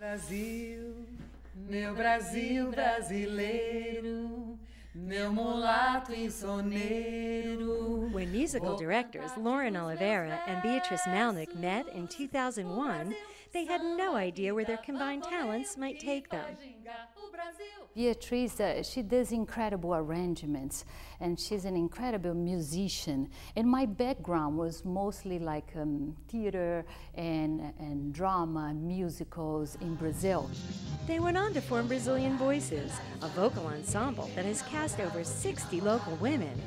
Brasil, meu Brasil brasileiro, meu mulato insoneiro. When musical directors Lauren Oliveira and Beatrice Melnick met in 2001, they had no idea where their combined talents might take them. Beatrice, she does incredible arrangements, and she's an incredible musician. And my background was mostly like theater and drama, musicals in Brazil. They went on to form Brazilian Voices, a vocal ensemble that has cast over 60 local women.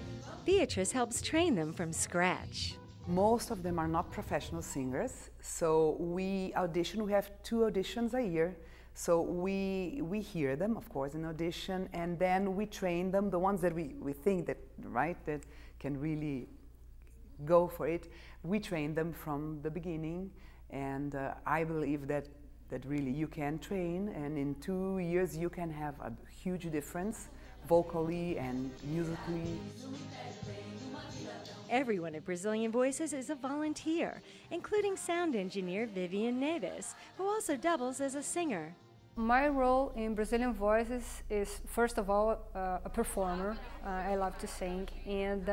Beatrice helps train them from scratch. Most of them are not professional singers, so we audition. We have 2 auditions a year. So we hear them, of course, in audition, and then we train them, the ones that we think that, right, that can really go for it. We train them from the beginning, and I believe that really you can train, and in 2 years you can have a huge difference, vocally and musically. Everyone at Brazilian Voices is a volunteer, including sound engineer Vivian Neves, who also doubles as a singer. My role in Brazilian Voices is, first of all, a performer. I love to sing, and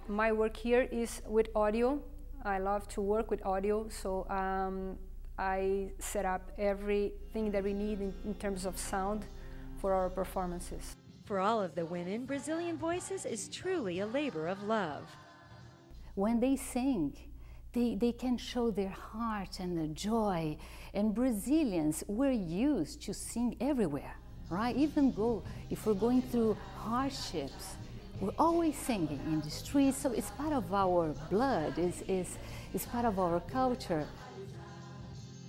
my work here is with audio. I love to work with audio, so I set up everything that we need in terms of sound for our performances. For all of the women, Brazilian Voices is truly a labor of love. When they sing, they can show their heart and their joy. And Brazilians, we're used to sing everywhere, right? Even if we're going through hardships, we're always singing in the streets. So it's part of our blood, it's part of our culture.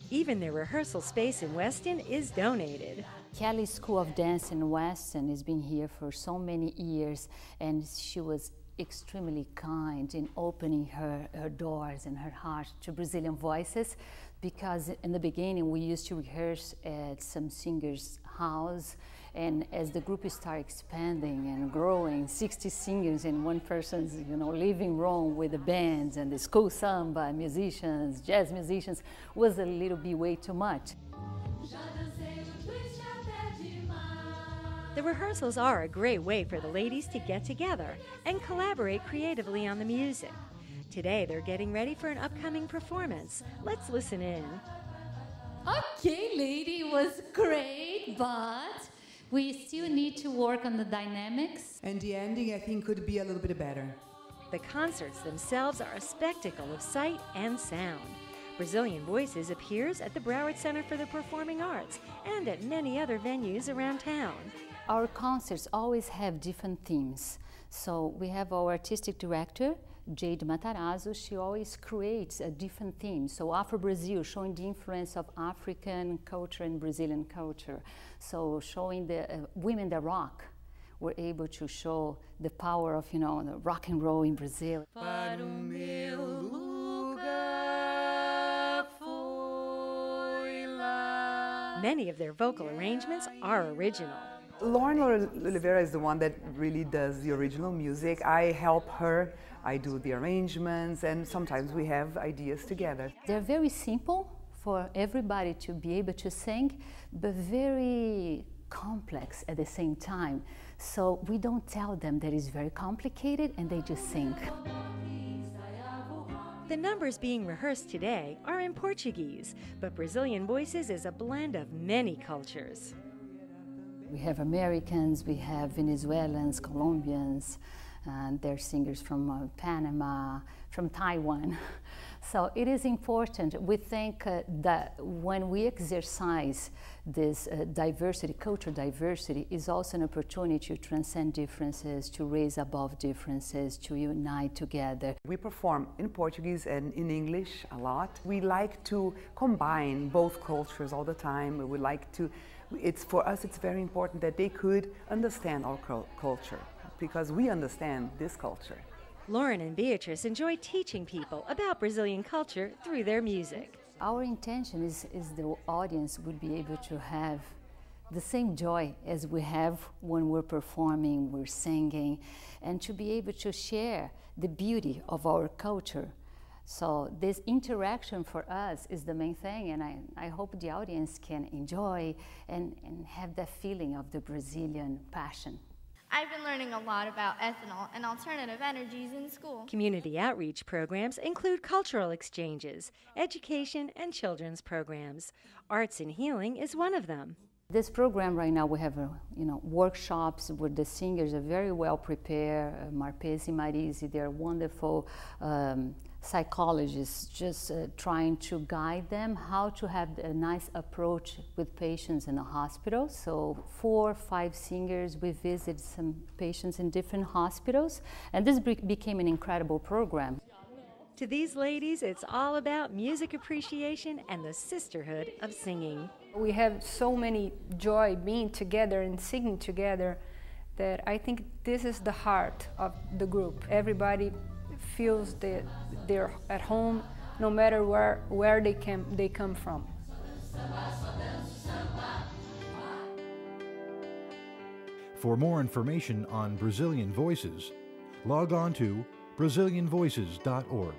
Even their rehearsal space in Weston is donated. Kelly School of Dance in Weston has been here for so many years, and she was extremely kind in opening her doors and her heart to Brazilian Voices, because in the beginning we used to rehearse at some singer's house, and as the group started expanding and growing, 60 singers in one person's living room with the bands and the school samba musicians, jazz musicians, was a little bit way too much. The rehearsals are a great way for the ladies to get together and collaborate creatively on the music. Today they're getting ready for an upcoming performance. Let's listen in. Okay, lady, it was great, but we still need to work on the dynamics. And the ending, I think, could be a little bit better. The concerts themselves are a spectacle of sight and sound. Brazilian Voices appears at the Broward Center for the Performing Arts and at many other venues around town. Our concerts always have different themes. So we have our artistic director, Jade Matarazzo. She always creates a different theme. So Afro-Brazil, showing the influence of African culture and Brazilian culture. So showing the women that rock. We're able to show the power of, the rock and roll in Brazil. Para o meu lugar foi lá. Many of their vocal arrangements are original. Lauren Oliveira is the one that really does the original music. I help her, I do the arrangements, and sometimes we have ideas together. They're very simple for everybody to be able to sing, but very complex at the same time. So we don't tell them that it's very complicated, and they just sing. The numbers being rehearsed today are in Portuguese, but Brazilian Voices is a blend of many cultures. We have Americans, we have Venezuelans, Colombians, and they're singers from Panama, from Taiwan. So it is important. We think that when we exercise this diversity, cultural diversity, is also an opportunity to transcend differences, to raise above differences, to unite together. We perform in Portuguese and in English a lot. We like to combine both cultures all the time. We like to. For us, it's very important that they could understand our culture, because we understand this culture. Lauren and Beatrice enjoy teaching people about Brazilian culture through their music. Our intention is the audience would be able to have the same joy as we have when we're performing, we're singing, and to be able to share the beauty of our culture So this interaction for us is the main thing, and I hope the audience can enjoy and have that feeling of the Brazilian passion. I've been learning a lot about ethanol and alternative energies in school. Community outreach programs include cultural exchanges, education, and children's programs. Arts and Healing is one of them. This program right now, we have workshops where the singers are very well prepared. Marpesi, Marisi, they're wonderful psychologists, just trying to guide them how to have a nice approach with patients in the hospital. So 4 or 5 singers, we visited some patients in different hospitals, and this became an incredible program. To these ladies, it's all about music appreciation and the sisterhood of singing. We have so many joy being together and singing together that I think this is the heart of the group. Everybody feels that they're at home, no matter where they come from. For more information on Brazilian Voices, log on to BrazilianVoices.org.